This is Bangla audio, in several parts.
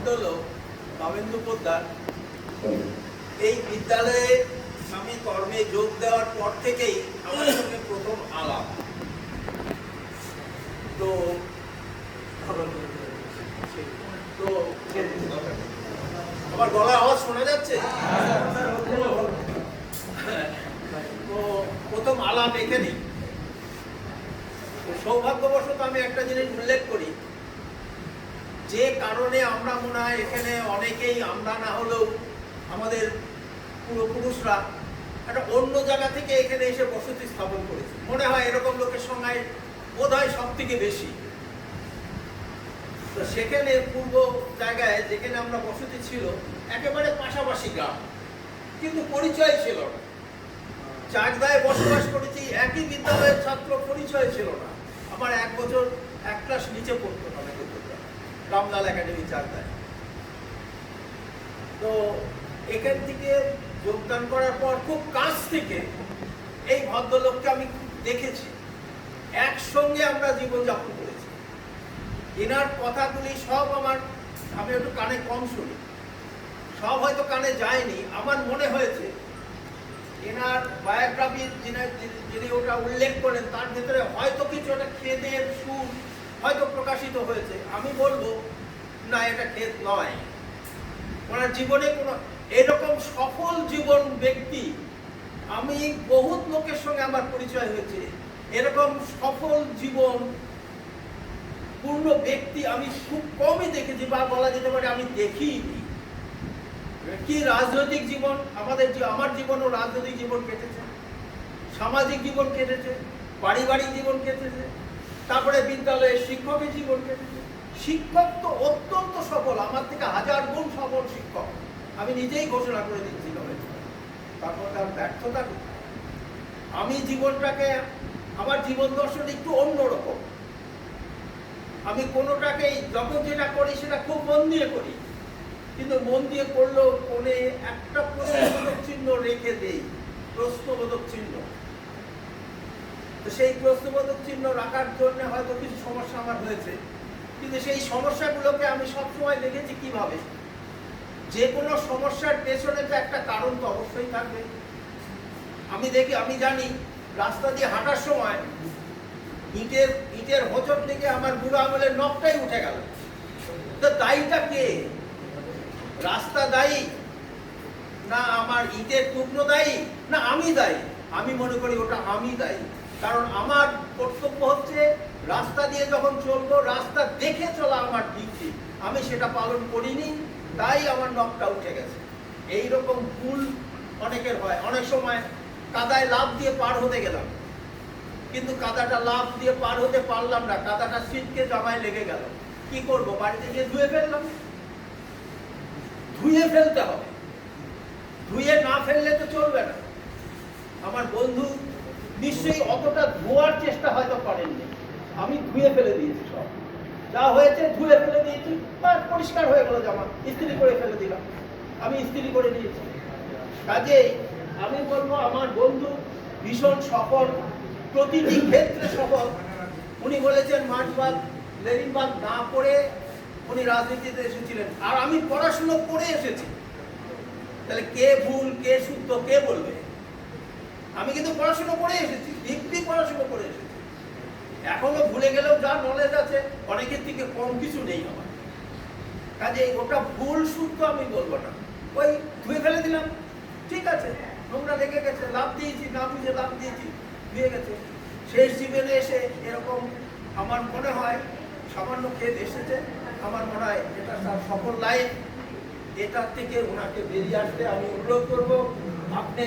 ভদ্রলোক বাবেন্দু পোদ্দার এই বিদ্যালয়ে আমি কর্মে যোগ দেওয়ার পর থেকেই আমার সঙ্গে প্রথম আলাপ। তো আমার গলার আওয়াজ শোনা যাচ্ছে? তো প্রথম আলাপ এখানেই। সৌভাগ্যবশত আমি একটা জিনিস উল্লেখ করি, যে কারণে আমরা মনে হয় এখানে অনেকেই, আমরা না হলেও আমাদের পূর্বপুরুষরা একটা অন্য জায়গা থেকে এখানে এসে বসতি স্থাপন করেছে। মনে হয় এরকম লোকের সংখ্যায় বোধ হয় সব থেকে বেশি। তো সেখানে পূর্ব জায়গায় যেখানে আমরা বসতি ছিল একেবারে পাশাপাশি গ্রাম, কিন্তু পরিচয় ছিল না। চাকদায় বসবাস করেছি, একই বিদ্যালয়ের ছাত্র, পরিচয় ছিল না। আমার 1 বছর 1 ক্লাস নিচে পড়তো না রামলাল একাডেমি চাকদায়। তো এখান থেকে যোগদান করার পর খুব কাছ থেকে এই ভদ্রলোককে আমি দেখেছি, একসঙ্গে আমরা জীবনযাপন করেছি। এনার কথাগুলি সব আমি একটু কানে কম শুনি, সব হয়তো কানে যায়নি। আমার মনে হয়েছে এনার বায়োগ্রাফির যিনি ওটা উল্লেখ করেন তার ভেতরে হয়তো কিছু একটা খেদের সুর হয়তো প্রকাশিত হয়েছে। আমি বলবো না, এটা খেদ নয়। ওনার জীবনে কোনো এরকম সফল জীবন ব্যক্তি, আমি বহুত লোকের সঙ্গে আমার পরিচয় হয়েছে, এরকম সফল জীবন পূর্ণ ব্যক্তি আমি খুব কমই দেখেছি, বা বলা যেতে পারে আমি দেখিনি। কি রাজনৈতিক জীবন, আমার জীবনও রাজনৈতিক জীবন কেটেছে, সামাজিক জীবন কেটেছে, পারিবারিক জীবন কেটেছে, তারপরে বিদ্যালয়ের শিক্ষকের জীবন কেটেছে। শিক্ষক তো অত্যন্ত সফল, আমার থেকে 1000 গুণ সফল শিক্ষক, আমি নিজেই ঘোষণা করে দিচ্ছিলাম। তারপর তার ব্যর্থতা। আমি জীবনটাকে, আমার জীবন দর্শন একটু অন্যরকম। আমি কোনোটাকেই যখন যেটা করি সেটা খুব মন দিয়ে করি, কিন্তু মন দিয়ে করলেও কোণে একটা প্রশ্নবোধক চিহ্ন রেখে দেই, প্রশ্নবোধক চিহ্ন। তো সেই প্রশ্নবোধক চিহ্ন রাখার জন্য হয়তো কিছু সমস্যা আমার হয়েছে, কিন্তু সেই সমস্যাগুলোকে আমি সবসময় দেখেছি কিভাবে, যে কোনো সমস্যার পেছনে তো একটা কারণ তো অবশ্যই থাকবে। আমি জানি রাস্তা দিয়ে হাঁটার সময় ইটের হোঁচট থেকে আমার বুড়ো আঙুলের নখটাই উঠে গেল। তো দায়ীটা কে? রাস্তা দায়ী, না আমার ইটের টুকরো দায়ী, না আমি দায়ী? আমি মনে করি ওটা আমি দায়ী। কারণ আমার কর্তব্য হচ্ছে রাস্তা দিয়ে যখন চলবো, রাস্তা দেখে চলা আমার ডিউটি, আমি সেটা পালন করিনি, তাই আমার নখটা উঠে গেছে। এইরকম ভুল অনেকের হয়। অনেক সময় কাদায় লাফ দিয়ে পার হতে গেলাম, কিন্তু কাদাটা লাফ দিয়ে পার হতে পারলাম না, কাদাটা ছিটকে জামায় লেগে গেল। কি করব? বাড়িতে গিয়ে ধুয়ে ফেললাম। ধুয়ে ফেলতে হবে, ধুয়ে না ফেললে তো চলবে না। আমার বন্ধু নিশ্চয়ই অতটা ধোয়ার চেষ্টা হয়তো করেননি, আমি ধুয়ে ফেলে দিয়েছি। সব যা হয়েছে ধুয়ে ফেলে দিয়েছি, পরিষ্কার হয়ে গেল জামা, ইস্ত্রি করে ফেলে দিলাম, আমি ইস্ত্রি করে দিয়েছি। কাজেই আমি বলবো আমার বন্ধু ভীষণ সফল, প্রতিটি ক্ষেত্রে সফল। উনি বলেছেন মার্ক্সবাদ লেনিনবাদ না পড়ে উনি রাজনীতিতে এসেছিলেন, আর আমি পড়াশুনো করে এসেছি। তাহলে কে ভুল কে শুদ্ধ কে বলবে? আমি কিন্তু পড়াশুনো করে এসেছি, দিব্যি পড়াশুনো করে এসেছি। এখনো ভুলে গেলেও যা নলেজ আছে অনেকের থেকে কম কিছু নেই আমার। কাজে ওটা ভুল শুদ্ধ আমি বলবো না, ওই ধুয়ে ফেলে দিলাম, ঠিক আছে, নোংরা লেগে গেছে, লাভ দিয়েছি, না বুঝে লাভ দিয়েছি, ধুয়ে গেছে। শেষ জীবনে এসে এরকম আমার মনে হয় সামান্য খেদ এসেছে। আমার মনে হয় এটা তার সফল লাইফ। এটার থেকে ওনাকে বেরিয়ে আসতে আমি অনুরোধ করব। আপনি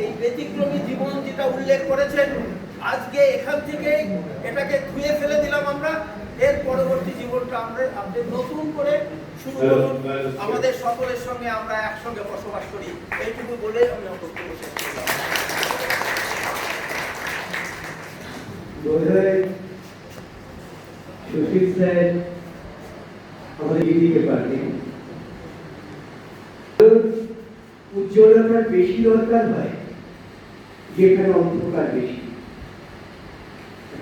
এই ব্যতিক্রমী জীবন যেটা উল্লেখ করেছেন, আজকে এখান থেকে এটাকে ধুয়ে ফেলে দিলাম আমরা, এর পরবর্তী জীবনটা আপনি নতুন করে শুরু করুন। আমাদের সকলের সঙ্গে আমরা একসঙ্গে বসবাস করি, এইটুকু বলে আমি বক্তব্য শেষ করলাম। সুশীল স্যার আমাদের দিতে পারবেন, উজ্জ্বলতার বেশি দরকার হয় যেখানে অন্ধকার বেশি।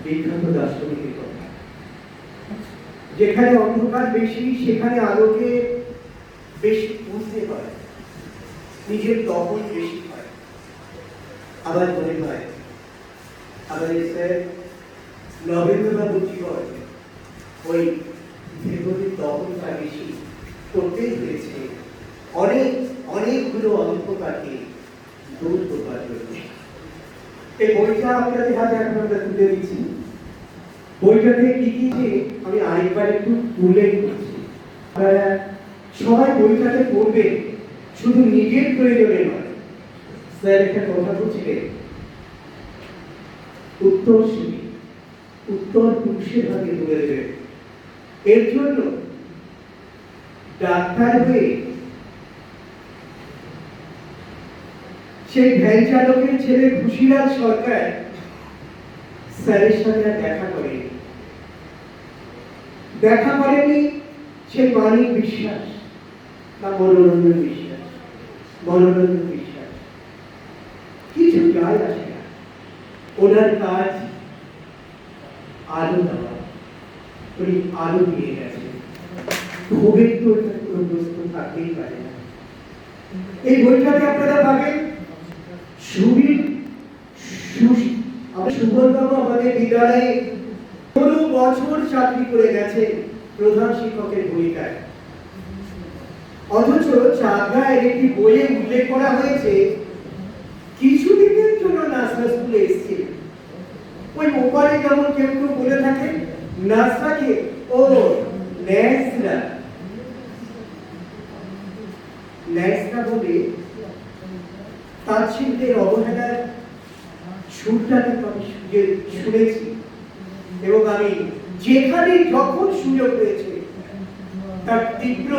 বিখ্যাত দার্শনিকের কথা, যেখানে অন্ধকার বেশি সেখানে আলোকে বেশি বুঝতে হয়, নিজের দখল বেশি হয়। আবার মনে হয় আমাদের স্যার নবেন্দ্রনাথ মুখোপাধ্যায় ওই ভেতরের দখলটা বেশি করতেই হয়েছে অনেকগুলো অন্ধকারকে দূর করবার জন্য। এই বইটা আপনাদের হাতে এখন আমরা তুলে দিচ্ছি। বইটাতে কি কি যে আমি আরেকবার একটু উল্লেখ করছি, আপনারা সবাই বইটাতে পড়বেন, শুধু নিজের প্রয়োজনে নয়। স্যার একটা কথা বলছিলেন, উত্তর পুরুষের হাতে তুলে দেবেন। এর জন্য ডাক্তার হয়ে সেই ভ্যান চালকের ছেলে খুশিলাল সরকার স্যারের সাথে আর দেখা করেনি সেই মানিক বিশ্বাস বা মনোরঞ্জন বিশ্বাস কিছু যায় আসে না। ওনার কাজ আলো দেওয়া, উনি আলো দিয়ে গেছে। ক্ষোভের তো কোনো প্রশ্ন থাকতেই পারে না। এই বইটাতে আপনারা পাবেন সুবলবাবু আমাদের বিদ্যালয়ে ১৫ বছর চাকরি করে গেছে প্রধান শিক্ষকের ভূমিকায়। অথচ চাকদায় একটি বইয়ে উল্লেখ করা হয়েছে কিছুদিনের জন্য নাসরা স্কুলে এসেছিল। ওই ওপারে যেমন কেউ বলে থাকে নাসরাকে ও ন্যাসরা বলে তার শিল্পের অবহেলার সুরটাকে আমি শুনেছি, এবং আমি যেখানে যখন সুযোগ পেয়েছে তার তীব্র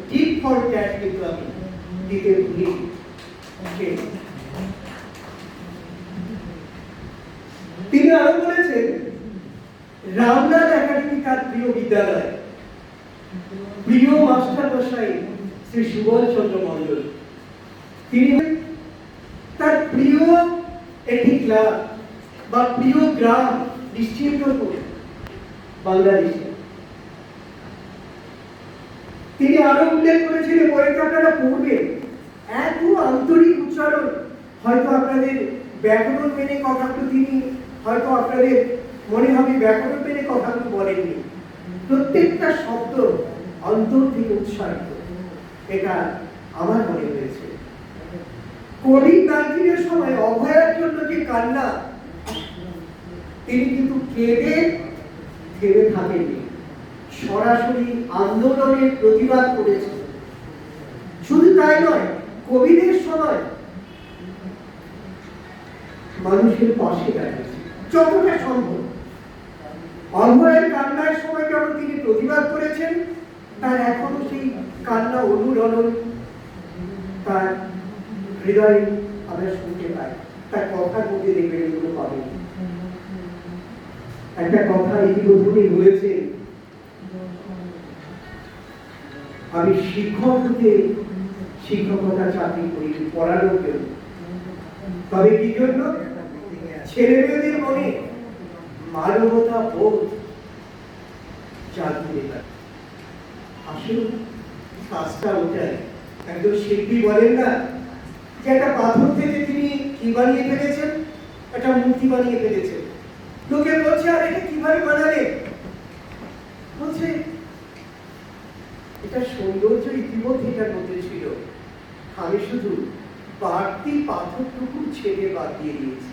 ডিপ ফর ক্যাট কিন্তু আমি দিতে ভুলি। তিনি আরো বলেছেন রামনাথ একাডেমি তার প্রিয় বিদ্যালয়, প্রিয় মাস্টার মশাই শ্রী সুবল চন্দ্র মন্ডল। তিনি তার প্রিয় একটি ক্লাব বা প্রিয় গ্রাম নিশ্চিন্তপুর বাংলাদেশে। তিনি আরো উল্লেখ করেছিলেন, বইটা আপনারা পড়বেন, এত আন্তরিক উচ্চারণ, হয়তো আপনাদের ব্যাকরণ মেনে কথাগুলো তিনি হয়তো আপনাদের মনে হবে ব্যাকরণ মেনে কথাগুলো বলেননি। প্রত্যেকটা শব্দ অন্তর থেকে উৎসারিত, এটা আমার মনে হয়েছে। কোভিড-19 সময় অভয়ার জন্য যে কান্না, তিনি কিন্তু কেঁদে থেমে থাকেননি, সরাসরি আন্দোলনের প্রতিবাদ করেছেন। শুধু তাই নয়, কোভিডের সময় মানুষের পাশে দাঁড়িয়েছে যতটা সম্ভব। অভয়ের কান্নার সময় যখন তিনি প্রতিবাদ করেছেন, তার এখনো সেই কান্না অনুরণন তার হৃদয়ে আমরা শুনতে পাই। তার কথার মধ্যে দেখবেন এগুলো পাবেন। একটা কথা ইতিমধ্যে বলেছে, আমি শিক্ষক হতে শিক্ষকতা চাকরি করি পড়ানোর জন্য, তবে কি জন্য? ছেলে মেয়েদের মনে মানবতা বোধ জাগিয়ে দেয়। আসলে কাজটা ওটাই। একজন শিল্পী বলেন না যে একটা পাথর থেকে তিনি কি বানিয়ে ফেলেছেন? একটা মূর্তি বানিয়ে ফেলেছেন। লোকে বলছে আর এটা কিভাবে বানালেন? বলছে এটা সৌন্দর্য ইতিমধ্যে এটার মধ্যে ছিল, আমি শুধু বাড়তি পাথরটুকু ছেড়ে বাদ দিয়ে দিয়েছি।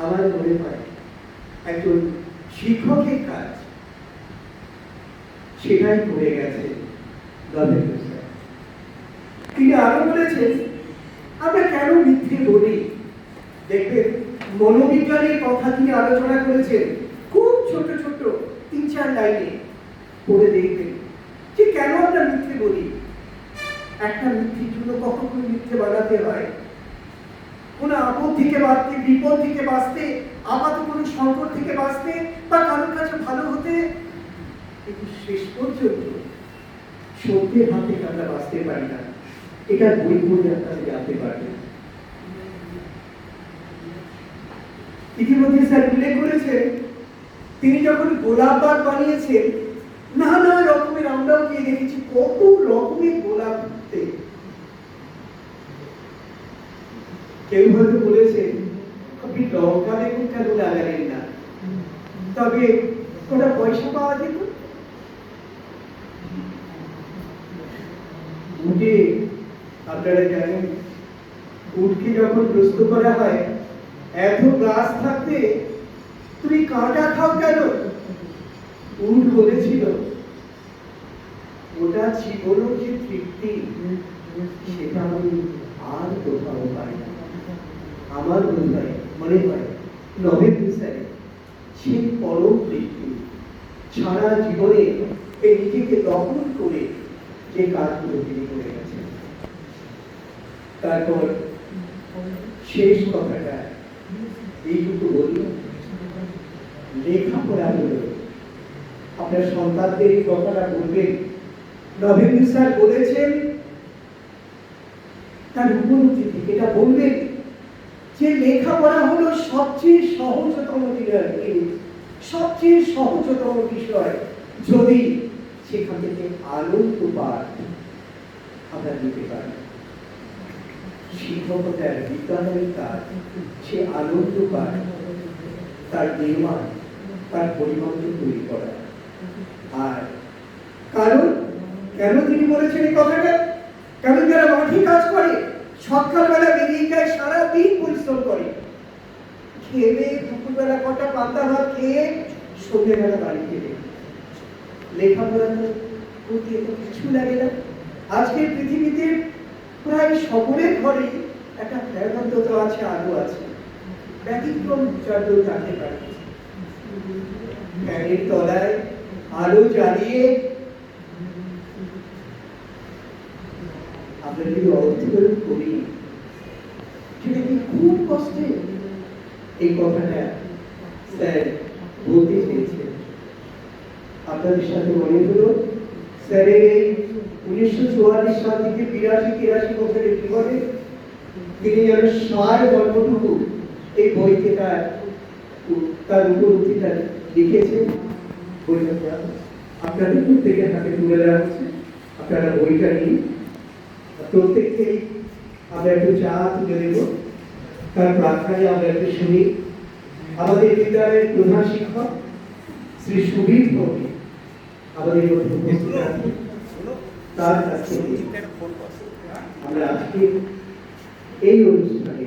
আমার মনে হয় একজন শিক্ষকের কাজ সেটাই করে গেছে নবেন্দ্র স্যার। তিনি আরো বলেছেন, আমরা কেন মিথ্যে বলি? দেখবেন মনোবিজ্ঞানের কথা তিনি আলোচনা করেছেন, খুব ছোট ছোট ৩-৪ লাইনে পড়ে দেখবেন যে কেন আমরা মিথ্যে বলি। একটা মিথ্যের জন্য কতক্ষণ মিথ্যে বানাতে হয়? কোনো আপদ থেকে বাঁচতে, বিপদ থেকে বাঁচতে, আপাত কোনো সংকট থেকে বাঁচতে, বা কারোর কাছে ভালো হতে, কিন্তু শেষ পর্যন্ত সত্যের হাত থেকে আমরা বাঁচতে পারি না। এটা বই পড়ে আপনারা জানতে পারবেন। ইতিমধ্যে স্যার উল্লেখ করেছেন, তিনি যখন গোলাপ বাগ বানিয়েছেন, নানা রকমের, আমরাও গিয়ে দেখেছি কত রকমের গোলাপ কেউ হয়তো বলেছে আপনি লঙ্কা বেগুন কেন লাগালেন না, তবে কটা পয়সা পাওয়া যেত। উঠে আপনারা জানেন উটকে যখন প্রস্তুত করা হয়, এত গাছ থাকতে তুমি কাঁটা খাও কেন? উট বলেছিল ওটা জীবন যে তৃপ্তি সেটা আমি আর কোথাও পাই না। আমার মনে হয় নভেম্বর স্যারে সে পরম তৃপ্তি সারা জীবনে এই নিজেকে দখল করে যে কাজগুলো তিনি করে গেছেন। তারপর শেষ কথাটা এইটুকু বলল, লেখাপড়া হলো আপনার সন্তানদের এই কথাটা বলবেন। নভেম্বর স্যার বলেছেন তার উপলব্ধি থেকে এটা বলবেন যে লেখাপড়া হলো সবচেয়ে সহজতম জিনিস, সবচেয়ে সহজতম বিষয়, যদি সেখান থেকে আনন্দ পান আমরা নিতে পারি। শিক্ষকতার বিদ্যালয়ের কাজ সে আনন্দ পান, তার নির্মাণ, তার পরিবর্তন তৈরি করা। আর কারণ কেন তিনি বলেছেন এই কথাটা? কারণ যারা মাঠে কাজ করে, সকালবেলা বেরিয়ে যায়, সারাদিন পরিশ্রম করে, খেয়ে দুপুরবেলা কটা পান্তা ভাত খেয়ে সন্ধ্যেবেলা বাড়ি ফেরে। লেখাপড়া তো করতে এত কিছু লাগে না। আজকের পৃথিবীতে প্রায় সকলের ঘরে একটা ফ্যান তো আছে, আলো আছে, ব্যতিক্রম চারজন থাকতে পারে। ফ্যানের তলায় আলো জ্বালিয়ে আমরা যদি অর্থকরণ করি, সেটা কি খুব কষ্টে? এই কথাটা স্যার বলতে চেয়েছেন। আপনাদের সাথে মনে হলো স্যারের এই 1944 সাল থেকে 82-83 বছরের জীবনে তিনি যেন সার গল্পটুকু এই বইতে তার উপলব্ধিটা লিখেছেন। বইটা আপনাদের প্রত্যেকের হাতে তুলে দেওয়া হচ্ছে, আপনারা বইটা নিন। প্রত্যেককেই আমরা একটু চা তুলে দেব, তার প্রার্থনায় আমরা একটু শুনি। আমাদের বিদ্যালয়ের প্রধান শিক্ষক শ্রী সুবীর ভৌমিক আমাদের মধ্যে উপস্থিত আছেন। তার কাছ থেকে আমরা আজকে এই অনুষ্ঠানে